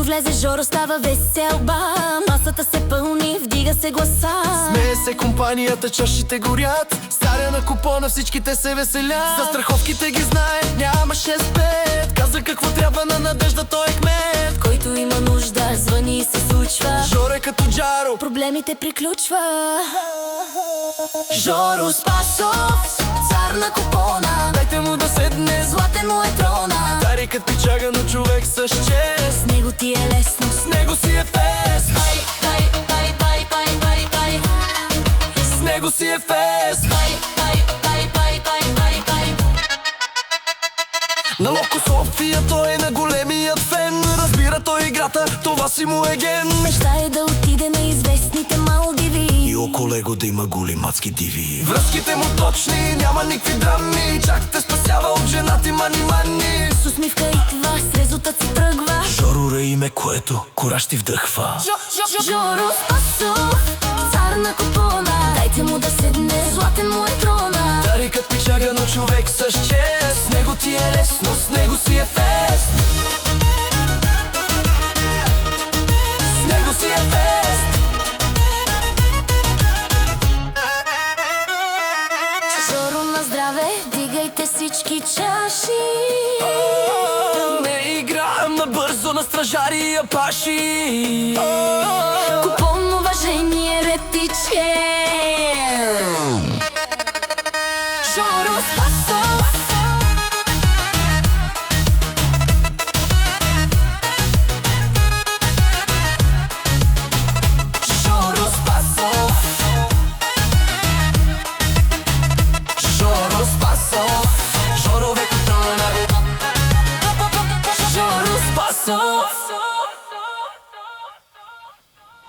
влезе Жоро, става веселба. Масата се пълни, вдига се гласа. Смее се компанията, чашите горят. Старя на купона, всичките се веселят. Застраховките ги знае, няма 6-5. Каза какво трябва на Надежда, той е кмет. Който има нужда, звъни и се случва. Жоро е като Джаро, проблемите приключва. Жоро Спасов, цар на купона. дайте му да седне, Златен му е трона. тарикът пичага, но човек с чест. С него ти е лесно, С него си е фест. пай, пай, пай, пай, пай, пай, пай. С него си е фест. Пай, пай, пай, пай, пай, пай, пай. На Локо София той е на големият фен. Разбира той играта, това си му е ген. Мечта е да отиде на известните Малдиви. И около него да има голи мацки диви. Връзките му точни, няма никакви драми. Чак те спасява от женати мани-мани. С усмивка идва, с резултат си тръгва. Жоро е име, което кураж ти вдъхва. Жоро Спасов, цар на купона. Дайте му да седне, златен му е трона. Тарикът пичага, но човек с чест. С него ти е лесно, с него си е фест. С него си е фест. Жоро на здраве, дигайте всички чаши. Не играем набързо на стражари и апаши. Купон, уважение, ред и чест.